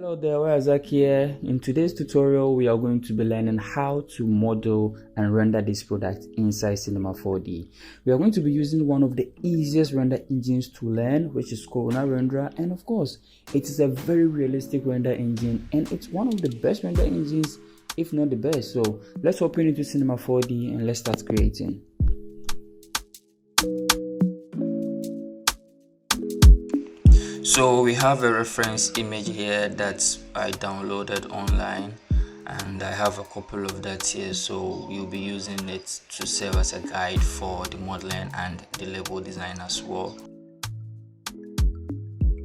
Hello there, Isaac here. In today's tutorial, we are going to be learning how to model and render this product inside Cinema 4D. We are going to be using one of the easiest render engines to learn, which is Corona Renderer, and of course, it is a very realistic render engine, and it's one of the best render engines, if not the best. So let's open into Cinema 4D and let's start creating. So we have a reference image here that I downloaded online, and I have a couple of that here, so we'll be using it to serve as a guide for the modeling and the label design as well.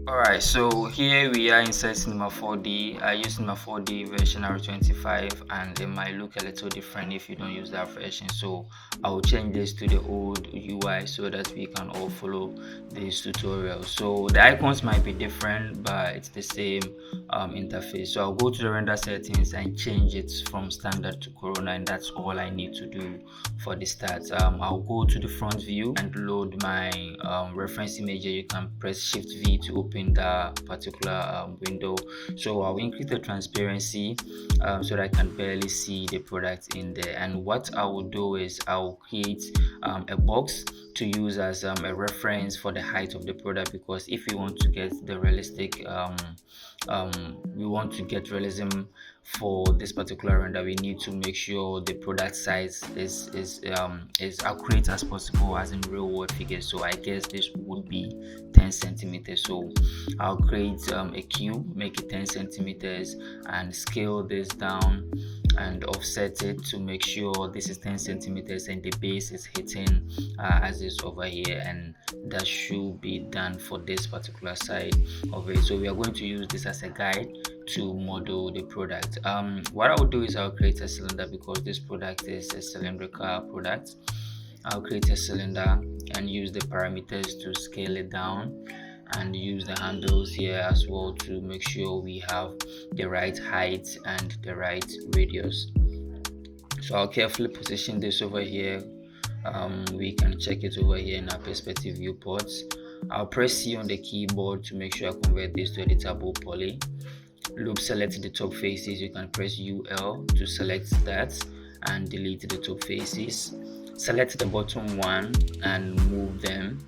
Alright, so here we are inside Cinema 4D. I use Cinema 4D version R25, and it might look a little different if you don't use that version, so I will change this to the old UI so that we can all follow this tutorial. So the icons might be different, but it's the same interface. So I'll go to the render settings and change it from standard to Corona, and that's all I need to do for the start. I'll go to the front view and load my reference image. You can press Shift V to open that particular window. So I'll increase the transparency so that I can barely see the product in there. And what I will do is I'll create a box to use as a reference for the height of the product, because if we want to get the realistic we want to get realism for this particular render, we need to make sure the product size is accurate as possible, as in real world figures. So I guess this would be 10 centimeters. So I'll create a cube, make it 10 centimeters, and scale this down and offset it to make sure this is 10 centimeters and the base is hitting as is over here, and that should be done for this particular side of it. So we are going to use this as a guide to model the product. What I will do is I'll create a cylinder, because this product is a cylindrical product. I'll create a cylinder and use the parameters to scale it down, and use the handles here as well to make sure we have the right height and the right radius. So I'll carefully position this over here. We can check it over here in our perspective viewports. I'll press C on the keyboard to make sure I convert this to editable poly. Loop select the top faces. You can press UL to select that and delete the top faces. Select the bottom one and move them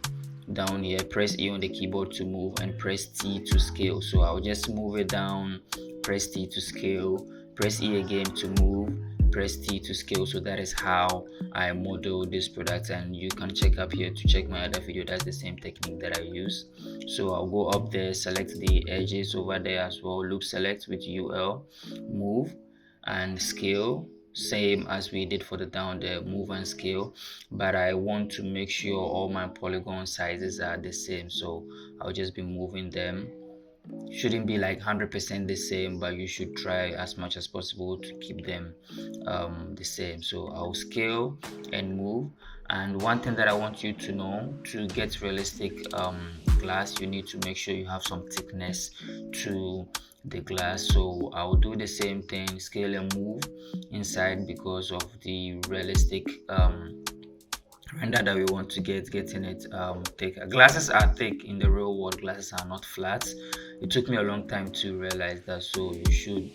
down here. Press E on the keyboard to move, and press T to scale. So I'll just move it down, press T to scale, press E again to move, press T to scale. So that is how I model this product, and you can check up here to check my other video. That's the same technique that I use. So I'll go up there, select the edges over there as well, loop select with UL, move and scale, same as we did for the down there, move and scale, but I want to make sure all my polygon sizes are the same, so I'll just be moving them. Shouldn't be like 100% the same, but you should try as much as possible to keep them the same. So I'll scale and move. And one thing that I want you to know, to get realistic glass, you need to make sure you have some thickness to the glass. So I'll do the same thing, scale and move inside, because of the realistic render that we want to getting it thick. Glasses are thick in the real world, glasses are not flat. It took me a long time to realize that, so you should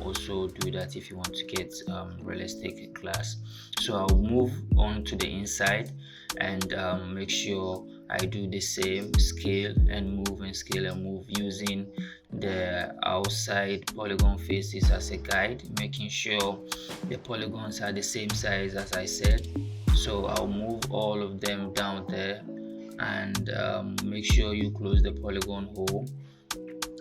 also do that if you want to get realistic glass. So I'll move on to the inside and make sure I do the same, scale and move and scale and move, using the outside polygon faces as a guide, making sure the polygons are the same size as I said. So I'll move all of them down there, and make sure you close the polygon hole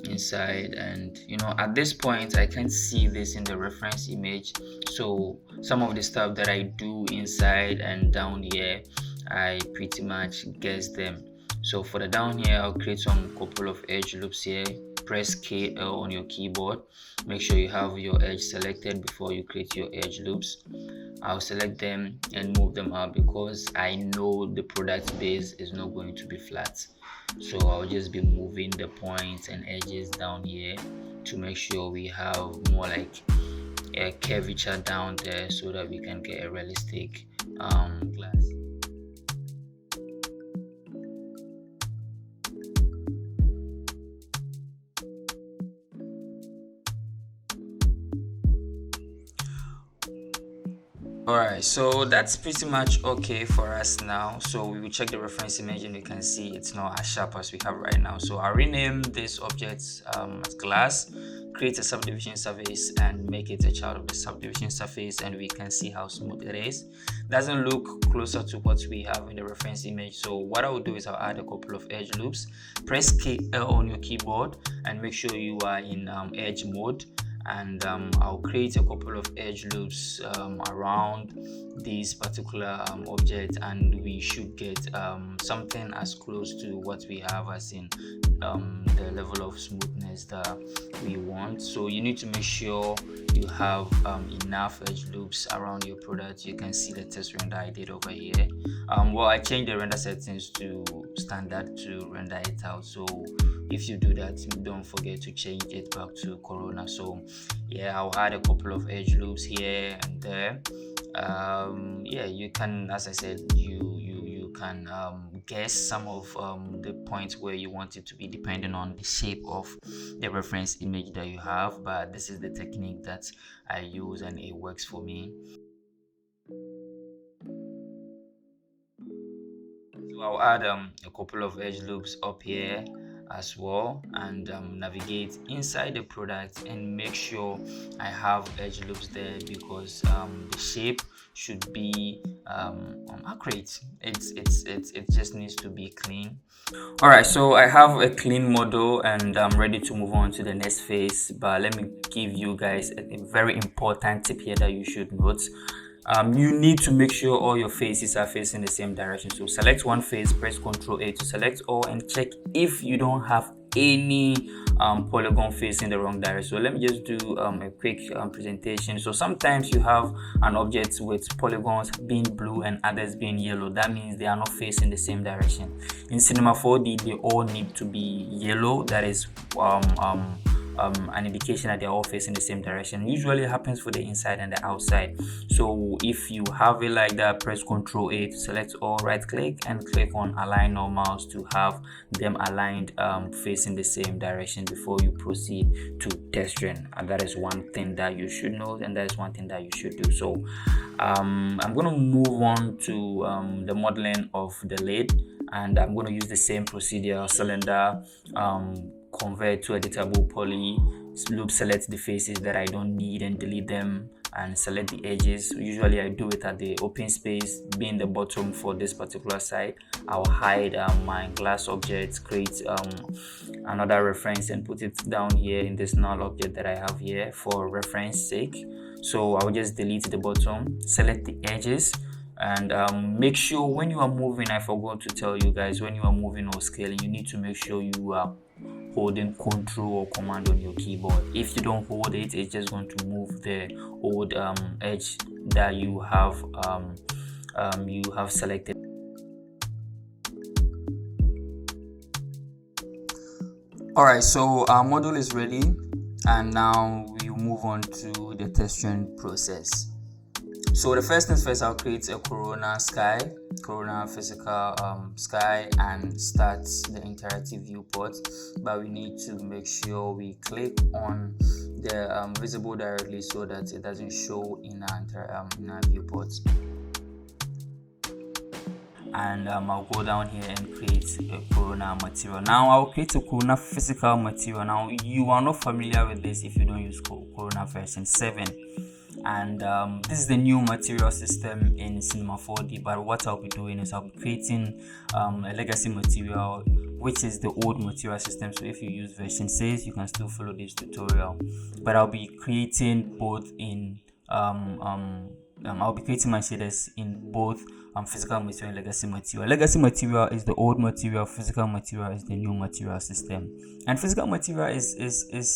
inside. And at this point I can't see this in the reference image, so some of the stuff that I do inside and down here I pretty much guess them. So for the down here, I'll create some couple of edge loops here. Press KL on your keyboard, make sure you have your edge selected before you create your edge loops. I'll select them and move them up, because I know the product base is not going to be flat, so I'll just be moving the points and edges down here to make sure we have more like a curvature down there, so that we can get a realistic glass. Alright, so that's pretty much okay for us now. So we will check the reference image and we can see it's not as sharp as we have right now. So I'll rename this object as glass, create a subdivision surface and make it a child of the subdivision surface, and we can see how smooth it is. Doesn't look closer to what we have in the reference image. So what I will do is I'll add a couple of edge loops. Press KL on your keyboard and make sure you are in edge mode, and I'll create a couple of edge loops around this particular object, and we should get something as close to what we have as in the level of smoothness that we want. So you need to make sure you have enough edge loops around your product. You can see the test render I did over here. Well, I changed the render settings to standard to render it out, so if you do that, don't forget to change it back to Corona. So yeah, I'll add a couple of edge loops here and there. Yeah, you can, as I said, you can guess some of the points where you want it to be depending on the shape of the reference image that you have, but this is the technique that I use and it works for me. So I'll add a couple of edge loops up here as well, and navigate inside the product and make sure I have edge loops there, because the shape should be accurate. It just needs to be clean. Alright, so I have a clean model and I'm ready to move on to the next phase, but let me give you guys a very important tip here that you should note. You need to make sure all your faces are facing the same direction. So select one face, press Ctrl A to select all, and check if you don't have any polygon facing the wrong direction. So let me just do a quick presentation. So sometimes you have an object with polygons being blue and others being yellow. That means they are not facing the same direction. In Cinema 4D, they all need to be yellow. That is an indication that they're all facing the same direction. Usually it happens for the inside and the outside. So if you have it like that, press Ctrl A to select all, right click and click on align normals to have them aligned facing the same direction before you proceed to texturing. And that is one thing that you should know, and that is one thing that you should do. So I'm going to move on to the modeling of the lid, and I'm going to use the same procedure: cylinder, convert to editable poly, loop select the faces that I don't need and delete them, and select the edges. Usually I do it at the open space being the bottom for this particular side. I'll hide my glass object, create another reference and put it down here in this null object that I have here for reference sake. So I'll just delete the bottom, select the edges, and make sure when you are moving, I forgot to tell you guys, when you are moving or scaling, you need to make sure you are holding Control or Command on your keyboard. If you don't hold it, it's just going to move the old edge that you have selected. Alright, so our model is ready, and now we move on to the texturing process. So the first things first, I'll create a Corona physical sky, and start the interactive viewport. But we need to make sure we click on the visible directly so that it doesn't show in our viewports. And I'll go down here and create a Corona material. Now I'll create a Corona physical material. Now you are not familiar with this if you don't use Corona version 7. And this is the new material system in Cinema 4D, but what I'll be doing is I'll be creating a legacy material, which is the old material system. So if you use version 6, you can still follow this tutorial, but I'll be creating both in I'll be creating my shaders in both physical material and legacy material. Legacy material is the old material, physical material is the new material system. And physical material is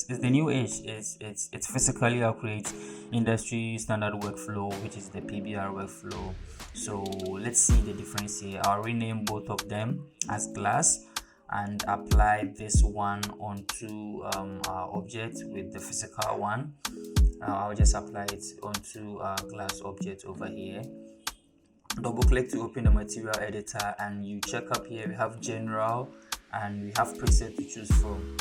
the new age. It's physically accurate industry standard workflow, which is the PBR workflow. So let's see the difference here. I'll rename both of them as glass and apply this one onto our object with the physical one. I'll just apply it onto a glass object over here. Double click to open the material editor, and you check up here. We have general and we have preset to choose from.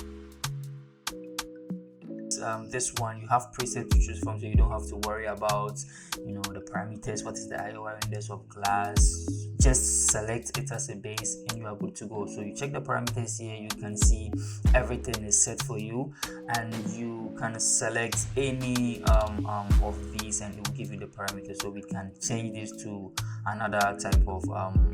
this one you have presets to choose from, so you don't have to worry about the parameters. What is the IOR index of glass? Just select it as a base and you are good to go. So you check the parameters here, you can see everything is set for you, and you can select any of these and it will give you the parameters. So we can change this to another type of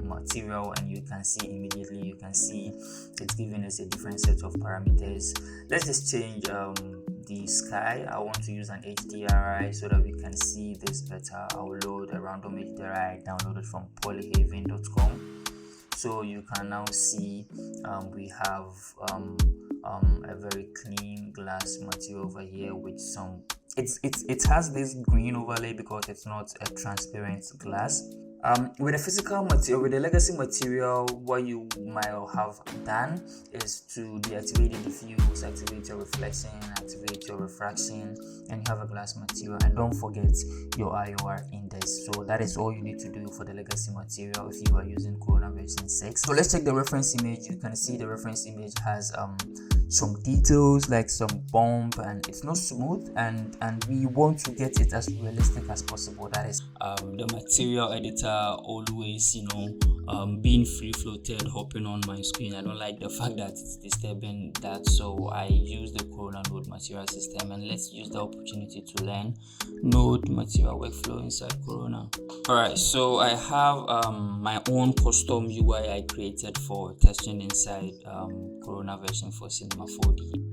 material, and you can see immediately, you can see it's giving us a different set of parameters. Let's just change the sky. I want to use an HDRI so that we can see this better. I'll load a random HDRI downloaded from polyhaven.com. So you can now see we have a very clean glass material over here with some it has this green overlay because it's not a transparent glass. With the physical material, with the legacy material, what you might have done is to deactivate the diffuse, activate your reflection, activate your refraction, and you have a glass material. And don't forget your IOR index. So that is all you need to do for the legacy material if you are using Corona version 6. So let's check the reference image. You can see the reference image has some details like some bump, and it's not smooth, and we want to get it as realistic as possible. That is the material editor always being free floated hopping on my screen. I don't like the fact that it's disturbing that, so I use the Corona node material system, and let's use the opportunity to learn node material workflow inside Corona. Alright, so I have my own custom UI I created for testing inside Corona version for Cinema 4D.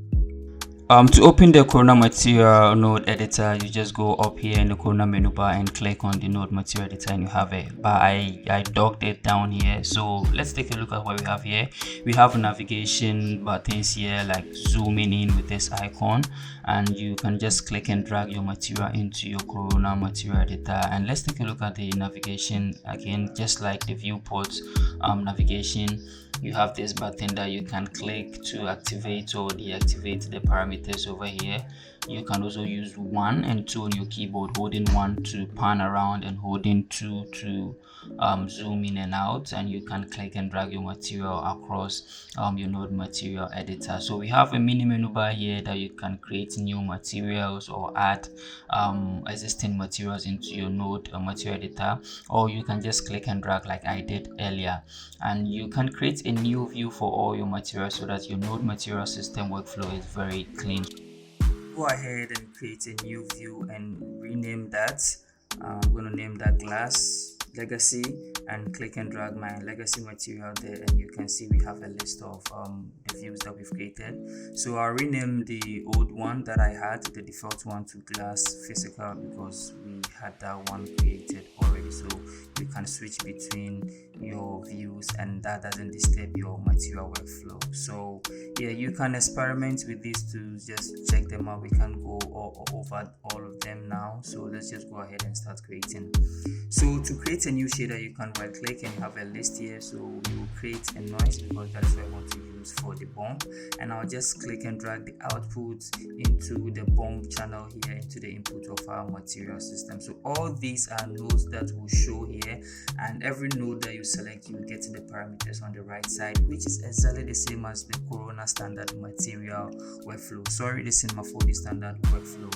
To open the Corona material node editor, you just go up here in the Corona menu bar and click on the node material editor, and you have it. But I docked it down here. So let's take a look at what we have here. We have navigation buttons here, like zooming in with this icon, and you can just click and drag your material into your Corona material editor. And let's take a look at the navigation again. Just like the viewport navigation, you have this button that you can click to activate or deactivate the parameters over here. You can also use 1 and 2 on your keyboard, holding 1 to pan around and holding 2 to zoom in and out, and you can click and drag your material across your node material editor. So we have a mini menu bar here that you can create new materials or add existing materials into your node material editor, or you can just click and drag like I did earlier, and you can create a new view for all your materials so that your node material system workflow is very clean. Go ahead and create a new view and rename that. I'm going to name that glass legacy, and click and drag my legacy material there, and you can see we have a list of the views that we've created. So I'll rename the old one that I had, the default one, to glass physical, because we had that one created already. So you can switch between your views and that doesn't disturb your material workflow. So yeah, you can experiment with these tools, just check them out. We can go over all of them now, so let's just go ahead and start creating. So to create a new shader, you can right click and you have a list here. So you will create a noise because that is what I want to use for the bump, and I'll just click and drag the output into the bump channel here, into the input of our material system. So all these are nodes that will show here, and every node that you select, you will get the parameters on the right side, which is exactly the same as the Corona standard material workflow. Sorry, the Cinema 4D standard workflow.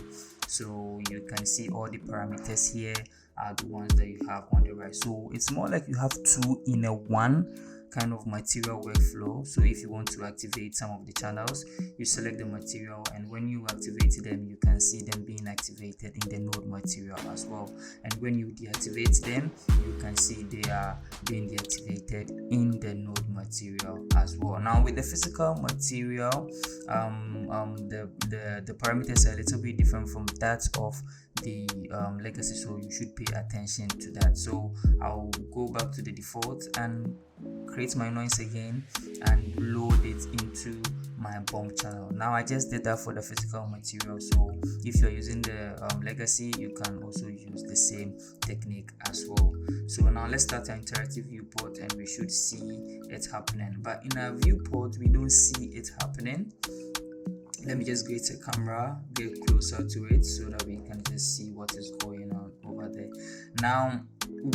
So you can see all the parameters here are the ones that you have on the right. So it's more like you have two in a one kind of material workflow. So if you want to activate some of the channels, you select the material, and when you activate them, you can see them being activated in the node material as well. And when you deactivate them, you can see they are being deactivated in the node material as well. Now with the physical material, the parameters are a little bit different from that of the legacy, so you should pay attention to that. So I'll go back to the default and create my noise again and load it into my bump channel. Now I just did that for the physical material, so if you're using the legacy, you can also use the same technique as well. So now let's start an interactive viewport, and we should see it happening, but in our viewport we don't see it happening. Let me just get a camera, get closer to it so that we can just see what is going on over there. Now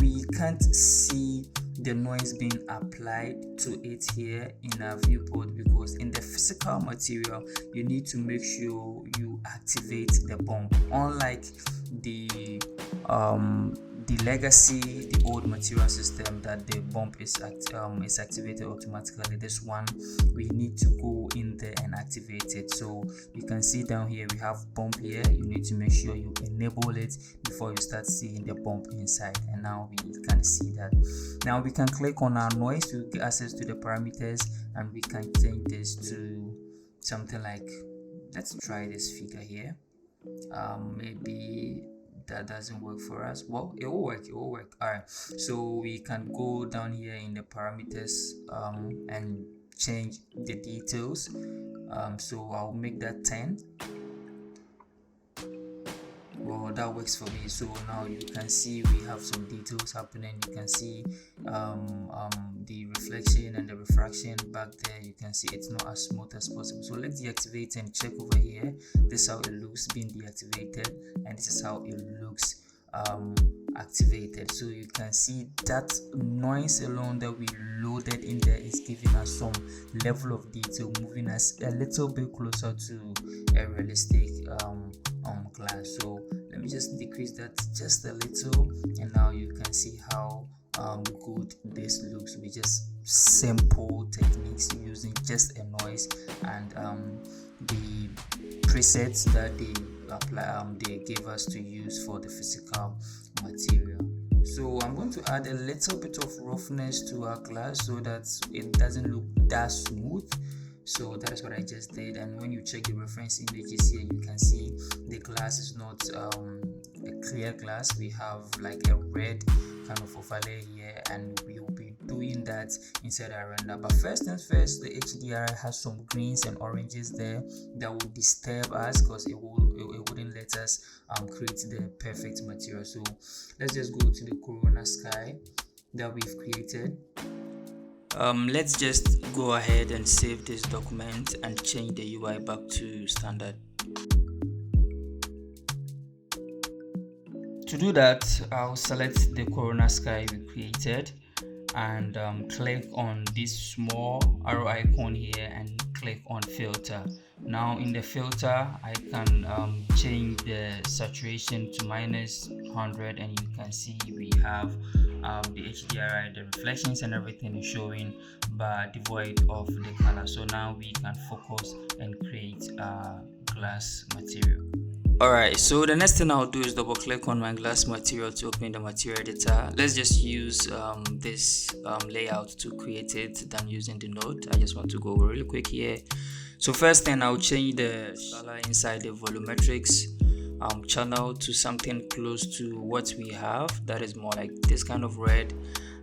we can't see the noise being applied to it here in our viewport, because in the physical material you need to make sure you activate the bump, unlike the legacy, the old material system that the bump is activated automatically. This one we need to go in there and activate it. So you can see down here we have bump here. You need to make sure you enable it before you start seeing the bump inside, and now we can see that. Now we can click on our noise to get access to the parameters, and we can change this to something like, let's try this figure here. Maybe that doesn't work for us. Well, it will work. All right, so we can go down here in the parameters and change the details. So I'll make that 10. Well, that works for me. So now you can see we have some details happening. You can see the reflection and the refraction back there. You can see it's not as smooth as possible. So let's deactivate and check over here. This is how it looks being deactivated, and this is how it looks activated. So you can see that noise alone that we loaded in there is giving us some level of detail, moving us a little bit closer to a realistic glass. So let me just decrease that just a little, and now you can see how good this looks with just simple techniques using just a noise and the presets that they apply they gave us to use for the physical material. So I'm going to add a little bit of roughness to our glass so that it doesn't look that smooth. So that is what I just did, and when you check the reference images here, you can see the glass is not a clear glass. We have like a red kind of overlay here, and we will be doing that inside our render. But first things first, the HDRI has some greens and oranges there that will disturb us because it wouldn't let us create the perfect material. So let's just go to the Corona sky that we've created. Let's just go ahead and save this document and change the UI back to standard. To do that, I'll select the Corona sky we created and click on this small arrow icon here and click on filter. Now in the filter, I can change the saturation to -100, and you can see we have the HDRI, the reflections and everything is showing, but devoid of the color. So now we can focus and create glass material. Alright, so the next thing I'll do is double click on my glass material to open the material editor. Let's just use this layout to create it than using the node. I just want to go really quick here. So first thing, I'll change the color inside the volumetrics channel to something close to what we have, that is more like this kind of red,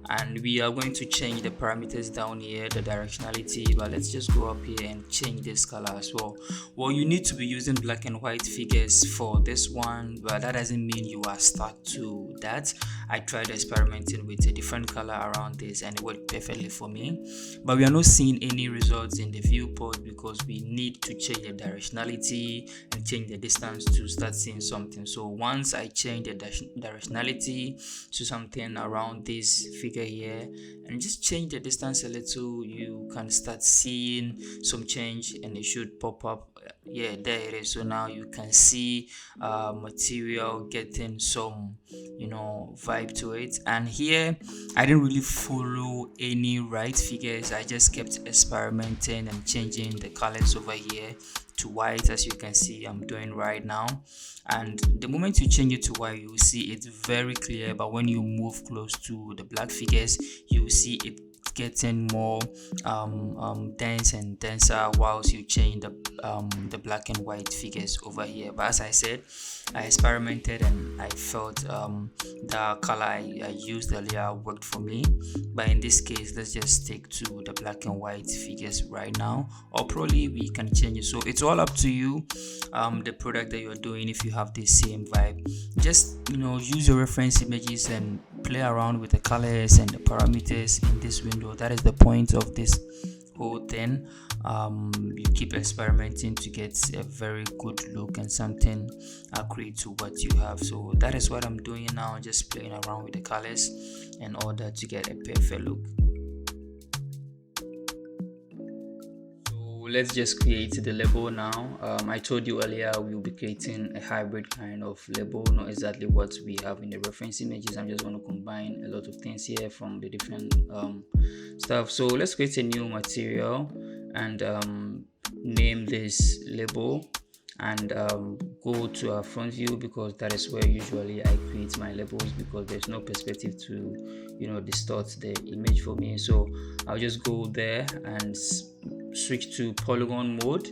and we are going to change the parameters down here, the directionality, but let's just go up here and change this color as well. Well, you need to be using black and white figures for this one, but that doesn't mean you are stuck to that. I tried experimenting with a different color around this and it worked perfectly for me, but we are not seeing any results in the viewport because we need to change the directionality and change the distance to start seeing something. So once I change the directionality to something around this figure here and just change the distance a little, you can start seeing some change and it should pop up. Yeah, there it is. So now you can see material getting some vibe to it. And here I didn't really follow any right figures. I just kept experimenting and changing the colors over here to white, as you can see I'm doing right now. And the moment you change it to white, you will see it's very clear, but when you move close to the black figures, you will see it getting more dense and denser whilst you change the black and white figures over here. But as I said, I experimented and I felt the color I used earlier worked for me. But in this case, let's just stick to the black and white figures right now, or probably we can change it. So it's all up to you, the product that you're doing. If you have the same vibe, just use your reference images and play around with the colors and the parameters in this window. That is the point of this whole thing. You keep experimenting to get a very good look and something accurate to what you have. So that is what I'm doing now, just playing around with the colors in order to get a perfect look. Let's just create the label now. I told you earlier we'll be creating a hybrid kind of label, not exactly what we have in the reference images. I'm just going to combine a lot of things here from the different stuff. So let's create a new material and name this label, and go to our front view, because that is where usually I create my labels, because there's no perspective to distort the image for me. So I'll just go there and switch to polygon mode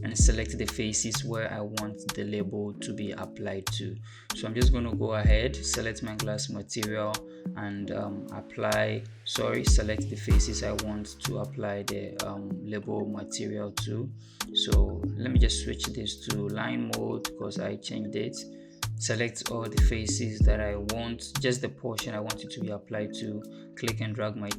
and select the faces where I want the label to be applied to. So I'm just going to go ahead, select my glass material and select the faces I want to apply the label material to. So let me just switch this to line mode because I changed it. Select all the faces that I want, just the portion I want it to be applied to. Click and drag my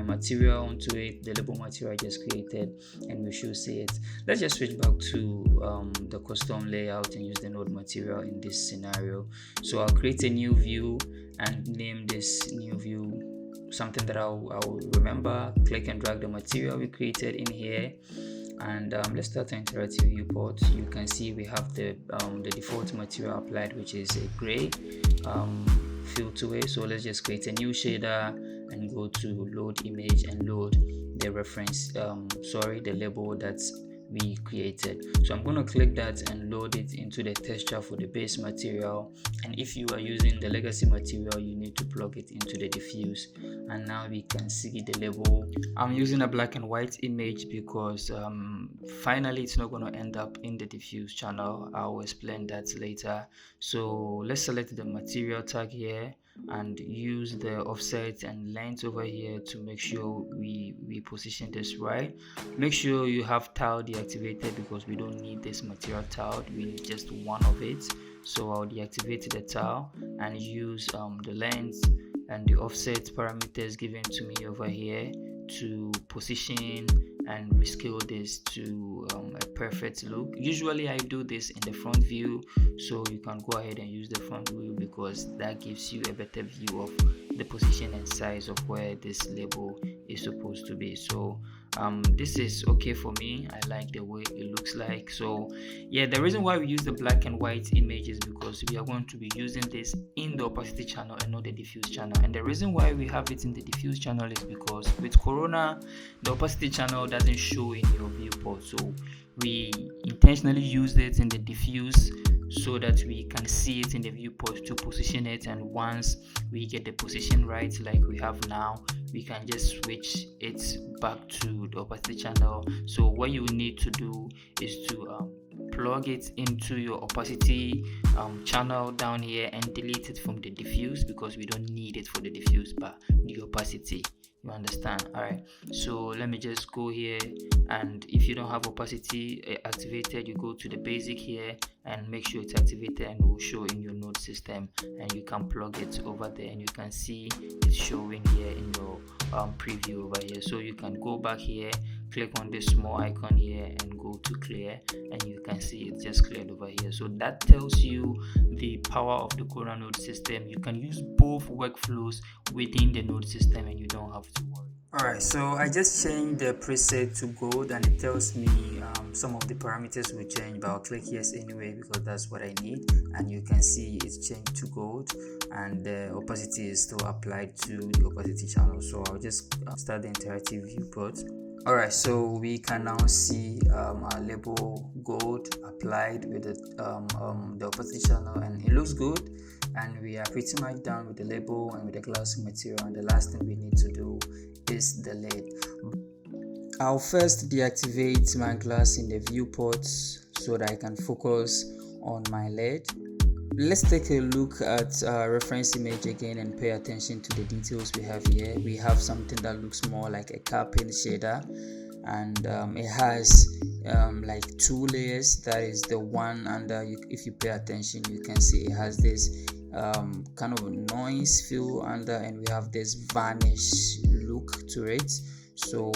material onto it, the label material I just created, and we should see it. Let's just switch back to the custom layout and use the node material in this scenario. So I'll create a new view and name this new view something that I'll remember. Click and drag the material we created in here. And let's start an interactive viewport. You can see we have the default material applied, which is a gray feel to it. So let's just create a new shader and go to load image and load the reference the label that we created. So I'm going to click that and load it into the texture for the base material, and if you are using the legacy material you need to plug it into the diffuse. And now we can see the label. I'm using a black and white image because finally it's not going to end up in the diffuse channel. I'll explain that later. So let's select the material tag here and use the offset and length over here to make sure we position this right. Make sure you have tile deactivated because we don't need this material tile, we need just one of it. So I'll deactivate the tile and use the length and the offset parameters given to me over here to position and rescale this to a perfect look. Usually I do this in the front view, so you can go ahead and use the front view because that gives you a better view of the position and size of where this label is supposed to be. So this is okay for me. I like the way it looks like. So yeah, the reason why we use the black and white image is because we are going to be using this in the opacity channel and not the diffuse channel. And the reason why we have it in the diffuse channel is because with Corona the opacity channel doesn't show in your viewport, so we intentionally used it in the diffuse so that we can see it in the viewport to position it. And once we get the position right, like we have now, we can just switch it back to the opacity channel. So what you need to do is to plug it into your opacity channel down here and delete it from the diffuse, because we don't need it for the diffuse but the opacity. You understand? All right, so let me just go here, and if you don't have opacity activated, you go to the basic here and make sure it's activated, and it will show in your node system, and you can plug it over there and you can see it's showing here in your preview over here. So you can go back here, click on this small icon here and go to clear, and you can see it just cleared over here. So that tells you the power of the Corona node system. You can use both workflows within the node system and you don't have to worry. Alright, so I just changed the preset to gold and it tells me some of the parameters will change, but I'll click yes anyway because that's what I need. And you can see it's changed to gold and the opacity is still applied to the opacity channel. So I'll just start the interactive viewport. Alright, so we can now see our label gold applied with the opacity channel, and it looks good, and we are pretty much done with the label and with the glass material. And the last thing we need to do is the lid. I'll first deactivate my glass in the viewport so that I can focus on my lid. Let's take a look at our reference image again and pay attention to the details we have here. We have something that looks more like a capping shader, and it has like two layers. That is the one under, if you pay attention you can see it has this kind of a noise feel under, and we have this varnish look to it. So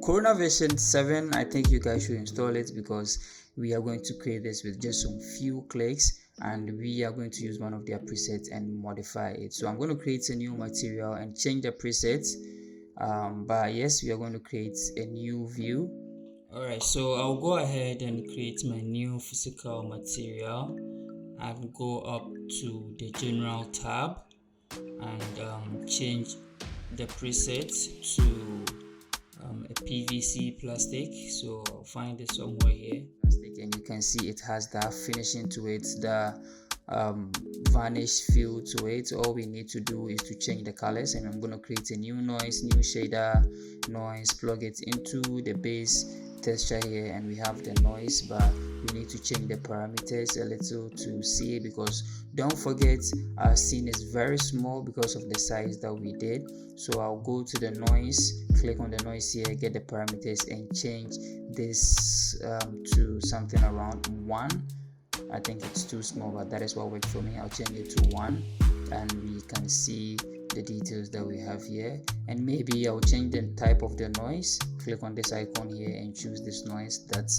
Corona version 7, I think you guys should install it because we are going to create this with just some few clicks, and we are going to use one of their presets and modify it. So I'm going to create a new material and change the presets, but yes, we are going to create a new view. Alright, so I'll go ahead and create my new physical material and go up to the general tab and change the preset to a PVC plastic. So I'll find it somewhere here, plastic, and you can see it has that finishing to it, the varnish feel to it. All we need to do is to change the colors, and I'm going to create a new noise, new shader noise, plug it into the base texture here, and we have the noise, but we need to change the parameters a little to see it, because don't forget our scene is very small because of the size that we did. So I'll go to the noise, click on the noise here, get the parameters, and change this to something around 1. I think it's too small, but that is what worked for me. I'll change it to 1, and we can see the details that we have here. And maybe I'll change the type of the noise, click on this icon here and choose this noise. That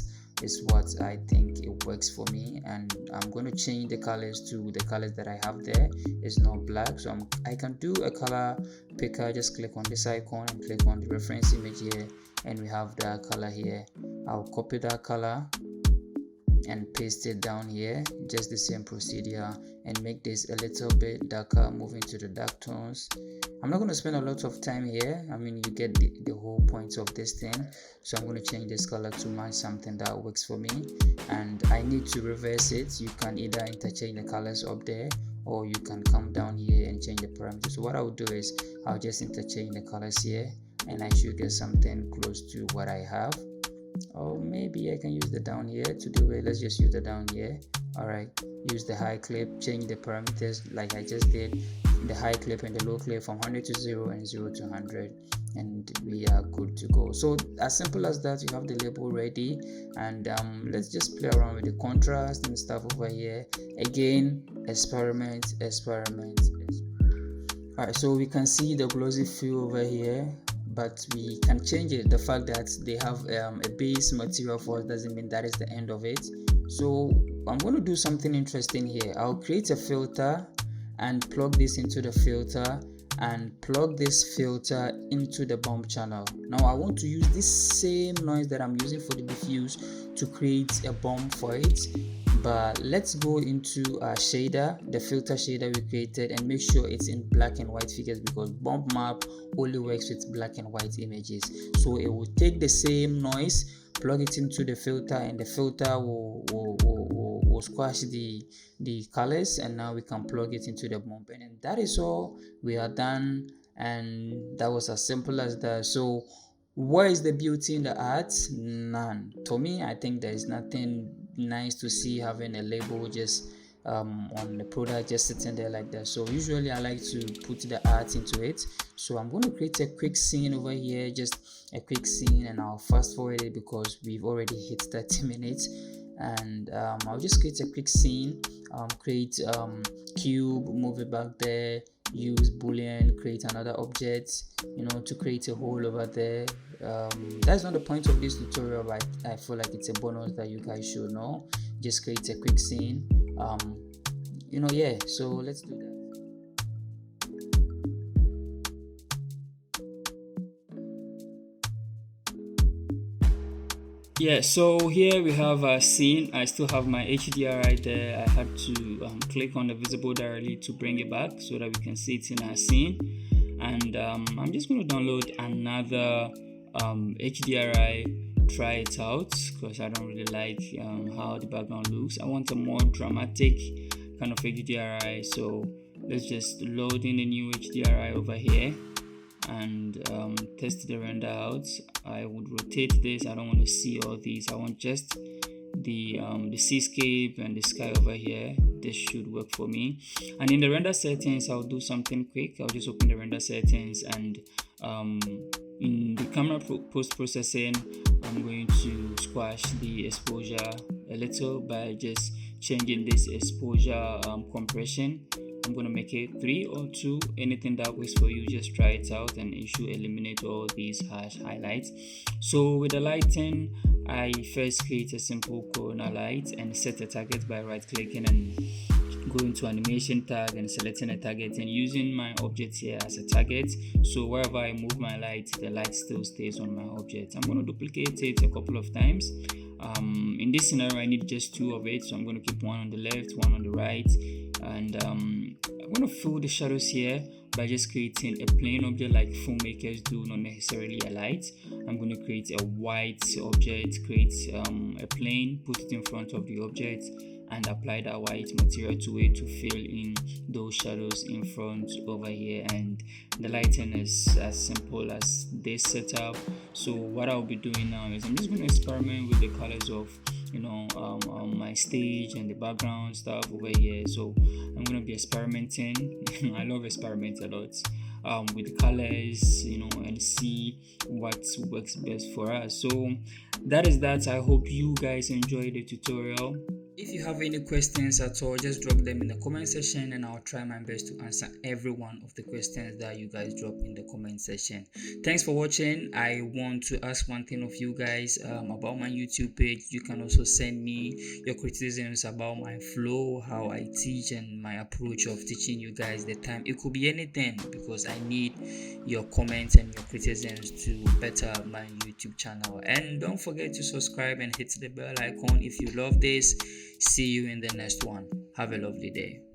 is what I think it works for me, and I'm going to change the colors to the colors that I have there. It's not black, so I can do a color picker. Just click on this icon and click on the reference image here, and we have the color here. I'll copy that color and paste it down here, just the same procedure, and make this a little bit darker, moving to the dark tones. I'm not going to spend a lot of time here. I mean, you get the whole point of this thing. So I'm going to change this color to match something that works for me, and I need to reverse it. You can either interchange the colors up there, or you can come down here and change the parameters. So what I'll do is I'll just interchange the colors here, and I should get something close to what I have. Or maybe I can use the down here to do it. Let's just use the down here. Alright, use the high clip, change the parameters like I just did, the high clip and the low clip from 100 to 0 and 0 to 100, and we are good to go. So as simple as that, you have the label ready, and let's just play around with the contrast and stuff over here. Again, experiment. Alright, so we can see the glossy feel over here, but we can change it. The fact that they have a base material for us doesn't mean that is the end of it. So I'm going to do something interesting here. I'll create a filter and plug this into the filter, and plug this filter into the bump channel. Now I want to use this same noise that I'm using for the diffuse to create a bump for it. But let's go into our shader, the filter shader we created, and make sure it's in black and white figures, because bump map only works with black and white images. So it will take the same noise, plug it into the filter, and the filter will squash the colors, and now we can plug it into the bump, and that is all. We are done, and that was as simple as that. So where is the beauty in the art? None. To me, I think there is nothing nice to see having a label just on the product just sitting there like that. So usually I like to put the art into it. So I'm going to create a quick scene over here, just a quick scene, and I'll fast forward it because we've already hit 30 minutes. And I'll just create a quick scene, create cube, move it back there, use boolean, create another object, to create a hole over there. That's not the point of this tutorial, but I feel like it's a bonus that you guys should know. Just create a quick scene. Yeah, so let's do that. Yeah, so here we have a scene. I still have my HDRI there. I had to click on the visible directly to bring it back so that we can see it in our scene. And I'm just going to download another HDRI, try it out, because I don't really like how the background looks. I want a more dramatic kind of HDRI, so let's just load in a new HDRI over here and test the render out. I would rotate this. I don't want to see all these. I want just the seascape and the sky over here. This should work for me. And in the render settings, I'll do something quick. I'll just open the render settings, and in the camera post-processing, I'm going to squash the exposure a little by just changing this exposure compression. I'm going to make it 3 or 2, anything that works for you. Just try it out and it should eliminate all these harsh highlights. So with the lighting, I first create a simple corner light and set a target by right clicking and going to animation tag and selecting a target and using my object here as a target. So wherever I move my light, the light still stays on my object. I'm going to duplicate it a couple of times. In this scenario, I need just 2 of it, so I'm going to keep one on the left, one on the right, and I'm going to fill the shadows here by just creating a plain object like filmmakers do, not necessarily a light. I'm going to create a white object, create a plane, put it in front of the object, and apply that white material to it to fill in those shadows in front over here. And the lighting is as simple as this setup. So what I'll be doing now is I'm just going to experiment with the colors of my stage and the background stuff over here. So I'm going to be experimenting. I love experimenting a lot with the colors, and see what works best for us. So that is that. I hope you guys enjoyed the tutorial. If you have any questions at all, just drop them in the comment section and I'll try my best to answer every one of the questions that you guys drop in the comment section. Thanks for watching. I want to ask one thing of you guys about my YouTube page. You can also send me your criticisms about my flow, how I teach, and my approach of teaching you guys the time. It could be anything, because I need your comments and your criticisms to better my YouTube channel. And don't forget to subscribe and hit the bell icon if you love this. See you in the next one. Have a lovely day.